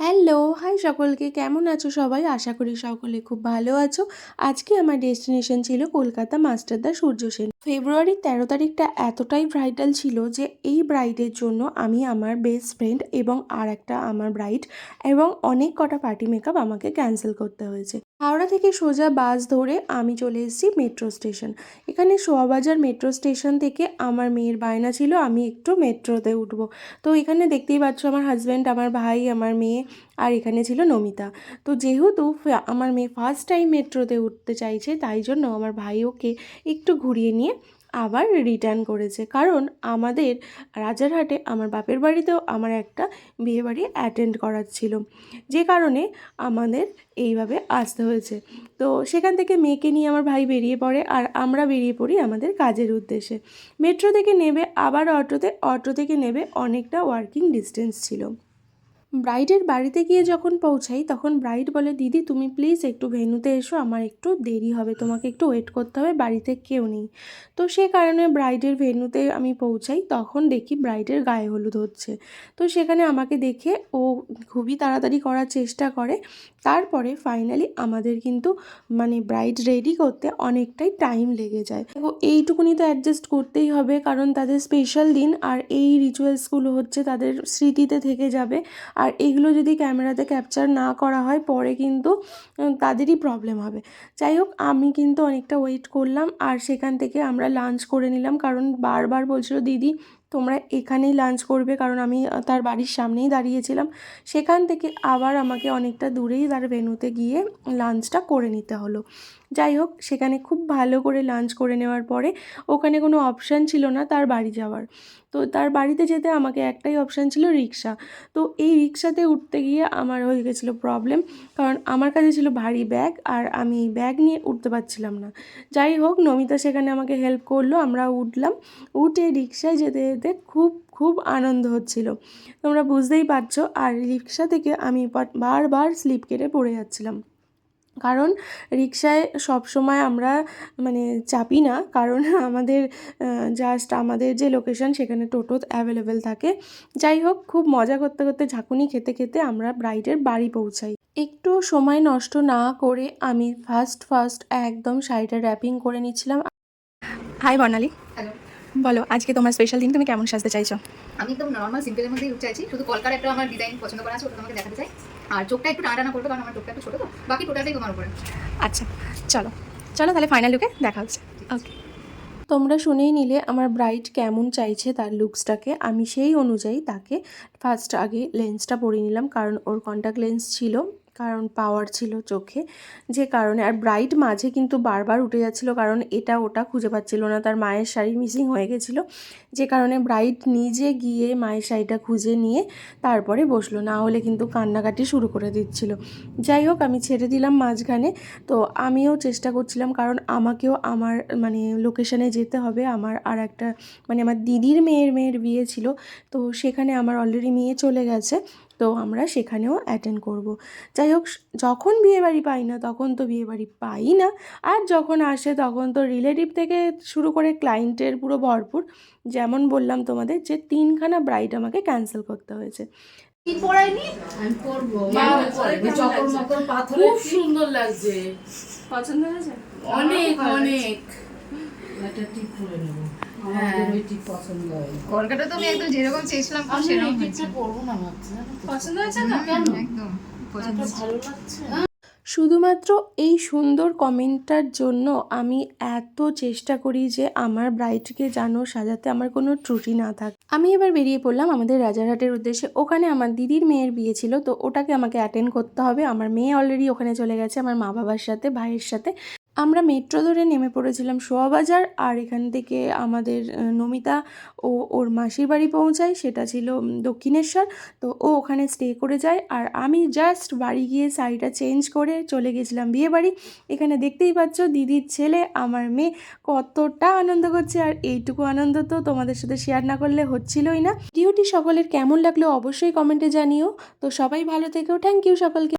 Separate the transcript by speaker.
Speaker 1: Hello, high সকলকে, কেমন আছো সবাই? আশা করি সকলে খুব ভালো আছো। আজকে আমার ডেস্টিনেশন ছিল কলকাতা মাস্টারদা সূর্য সেন। ফেব্রুয়ারির 13 তারিখটা এতটাই ব্রাইডাল ছিল যে এই ব্রাইডের জন্য আমি আমার বেস্ট ফ্রেন্ড এবং আর একটা আমার ব্রাইড এবং অনেক কটা পার্টি মেকআপ আমাকে ক্যান্সেল করতে হয়েছে। হাওড়া থেকে সোজা বাস ধরে আমি চলে এসেছি মেট্রো স্টেশন। এখানে শোয়াবাজার মেট্রো স্টেশন থেকে আমার মেয়ের বায়না ছিল আমি একটু মেট্রোতে উঠবো। তো এখানে দেখতেই পাচ্ছ আমার হাজব্যান্ড, আমার ভাই, আমার মেয়ে আর এখানে ছিল নমিতা। তো যেহেতু আমার মেয়ে ফার্স্ট টাইম মেট্রোতে উঠতে চাইছে, তাই জন্য আমার ভাই ওকে একটু ঘুরিয়ে নিয়ে আবার রিটার্ন করেছে। কারণ আমাদের রাজারহাটে আমার বাপের বাড়িতেও আমার একটা বিয়েবাড়ি অ্যাটেন্ড করার ছিল, যে কারণে আমাদের এইভাবে আসতে হয়েছে। তো সেখান থেকে মেয়েকে নিয়ে আমার ভাই বেরিয়ে পড়ে আর আমরা বেরিয়ে পড়ি আমাদের কাজের উদ্দেশ্যে। মেট্রো থেকে নেবে আবার অটোতে, অটো থেকে নেবে অনেকটা ওয়ার্কিং ডিস্টেন্স ছিল। ব্রাইডের বাড়িতে গিয়ে যখন পৌঁছাই তখন ব্রাইড বলে, দিদি তুমি প্লিজ একটু ভেন্যুতে এসো, আমার একটু দেরি হবে, তোমাকে একটু ওয়েট করতে হবে, বাড়িতে কেউ নেই। তো সে কারণে ব্রাইডের ভেন্যুতে আমি পৌঁছাই, তখন দেখি ব্রাইডের গায়ে হলুদ হচ্ছে। তো সেখানে আমাকে দেখে ও খুবই তাড়াতাড়ি করার চেষ্টা করে। তারপরে ফাইনালি আমাদের কিন্তু ব্রাইড রেডি করতে অনেকটাই টাইম লেগে যায়। তো এইটুকুনি তো অ্যাডজাস্ট করতেই হবে, কারণ তাদের স্পেশাল দিন আর এই রিচুয়ালসগুলো হচ্ছে তাদের স্মৃতিতে থেকে যাবে। আর এগুলো যদি ক্যামেরাতে ক্যাপচার না করা হয় পরে কিন্তু তাদেরই প্রবলেম হবে। যাই হোক, আমি কিন্তু অনেকটা ওয়েট করলাম আর সেখান থেকে আমরা লাঞ্চ করে নিলাম, কারণ বারবার বলছিল দিদি তোমরা এখানেই লাঞ্চ করবে, কারণ আমি তার বাড়ির সামনেই দাঁড়িয়েছিলাম। সেখান থেকে আবার আমাকে অনেকটা দূরেই তার ভেন্যুতে গিয়ে লাঞ্চটা করে নিতে হলো। যাই হোক, সেখানে খুব ভালো করে লাঞ্চ করে নেওয়ার পরে ওখানে কোনো অপশান ছিল না তার বাড়ি যাওয়ার। তো তার বাড়িতে যেতে আমাকে একটাই অপশান ছিল রিক্সা। তো এই রিক্সাতে উঠতে গিয়ে আমার হয়ে গেছিলো প্রবলেম, কারণ আমার কাছে ছিল ভারী ব্যাগ আর আমি ব্যাগ নিয়ে উঠতে পারছিলাম না। যাই হোক, নমিতা সেখানে আমাকে হেল্প করলো, আমরা উঠলাম। উঠে রিক্সায় যেতে যেতে খুব খুব আনন্দ হচ্ছিল, তোমরা বুঝতেই পারছো। আর রিক্সা থেকে আমি বারবার স্লিপ কেটে পড়ে যাচ্ছিলাম, কারণ রিক্সায় সবসময় আমরা চাপি না, কারণ আমাদের জাস্ট আমাদের যে লোকেশন সেখানে টোটো অ্যাভেলেবেল থাকে। যাই হোক, খুব মজা করতে করতে ঝাঁকুনি খেতে খেতে আমরা ব্রাইডের বাড়ি পৌঁছাই। একটু সময় নষ্ট না করে আমি ফার্স্ট একদম শাড়িটা র্যাপিং করে নিচ্ছিলাম।
Speaker 2: হাই বর্ণালী,
Speaker 3: হ্যালো।
Speaker 2: বলো আজকে তোমার স্পেশাল দিন, তুমি কেমন সাজতে চাইছো?
Speaker 3: আমি একদম নর্মাল সিম্পলের মধ্যেই উঠতে চাইছি, শুধু কলকার একটা আমার ডিজাইন পছন্দ করা আছে, ওটা তোমাকে দেখাতে চাই। আর চোখটা একটু টানা করবে, কারণ আমার চোখটা একটু ছোটো, তো বাকি টোটালটাই তোমার উপরে।
Speaker 2: আচ্ছা, চলো চলো তাহলে ফাইনাল লুকে দেখা হচ্ছে। ওকে,
Speaker 1: তোমরা শুনেই নিলে আমার ব্রাইড কেমন চাইছে তার লুকসটাকে। আমি সেই অনুযায়ী তাকে ফার্স্ট আগে লেন্সটা পরিয়ে নিলাম, কারণ ওর কন্ট্যাক্ট লেন্স ছিল, কারণ পাওয়ার ছিল চোখে, যে কারণে। আর ব্রাইড মাঝে কিন্তু বারবার উঠে যাচ্ছিলো, কারণ এটা ওটা খুঁজে পাচ্ছিল না, তার মায়ের শাড়ি মিসিং হয়ে গেছিলো, যে কারণে ব্রাইড নিজে গিয়ে মায়ের শাড়িটা খুঁজে নিয়ে তারপরে বসলো, না হলে কিন্তু কান্নাকাটি শুরু করে দিচ্ছিল। যাই হোক, আমি ছেড়ে দিলাম মাঝখানে। তো আমিও চেষ্টা করছিলাম, কারণ আমাকেও আমার লোকেশানে যেতে হবে। আমার আর একটা আমার দিদির মেয়ের বিয়ে ছিল, তো সেখানে আমার অলরেডি মেয়ে চলে গেছে, তো আমরা সেখানেও অ্যাটেন্ড করব। যাই হোক, যখন বিয়েবাড়ি পাই না তখন তো বিয়েবাড়ি পাই না, আর যখন আসে তখন তো রিলেটিভ থেকে শুরু করে ক্লায়েন্টের পুরো ভরপুর। যেমন বললাম তোমাদের যে 3খানা ব্রাইড আমাকে ক্যান্সেল করতে হয়েছে।
Speaker 4: কি পড়াইনি আমি করবো, চকর মকর পাথর খুব সুন্দর লাগছে,
Speaker 1: পছন্দ হয়েছে
Speaker 4: অনেক অনেক।
Speaker 5: একটা টিপ করে নেবো, আমাদের ওই টিপ পছন্দ হয়।
Speaker 3: কলকাতা তো আমি একদম যেরকম চেয়েছিলাম সেরকম হয়েছে।
Speaker 5: পরবো না ভাবছি,
Speaker 1: পছন্দ হয়েছে তো?
Speaker 3: কেন একদম পছন্দ হয়েছে।
Speaker 5: ভালো লাগছে।
Speaker 1: শুধুমাত্র এই সুন্দর কমেন্টটার জন্য আমি এত চেষ্টা করি যে আমার ব্রাইডকে যেন সাজাতে আমার কোনো ত্রুটি না থাকে। আমি এবার বেরিয়ে পড়লাম আমাদের রাজারহাটের উদ্দেশ্যে। ওখানে আমার দিদির মেয়ের বিয়ে ছিল, তো ওটাকে আমাকে অ্যাটেন্ড করতে হবে। আমার মেয়ে অলরেডি ওখানে চলে গেছে আমার মা বাবার সাথে, ভাইয়ের সাথে। আমরা মেট্রো ধরে নেমে পড়েছিলাম শোয়াবাজার, আর এখান থেকে আমাদের নমিতা ওর মাসির বাড়ি পৌঁছায়, সেটা ছিল দক্ষিণেশ্বর। তো ও ওখানে স্টে করে যায়, আর আমি জাস্ট বাড়ি গিয়ে শাড়িটা চেঞ্জ করে চলে গেছিলাম বিয়ে বাড়ি। এখানে দেখতেই পাচ্ছ দিদির ছেলে আমার মেয়ে কতটা আনন্দ করছে, আর এইটুকু আনন্দ তো তোমাদের সাথে শেয়ার না করলে হচ্ছিলই না। ভিডিওটি সকলের কেমন লাগলো অবশ্যই কমেন্টে জানিও। তো সবাই ভালো থেকো, থ্যাংক ইউ সকলকে।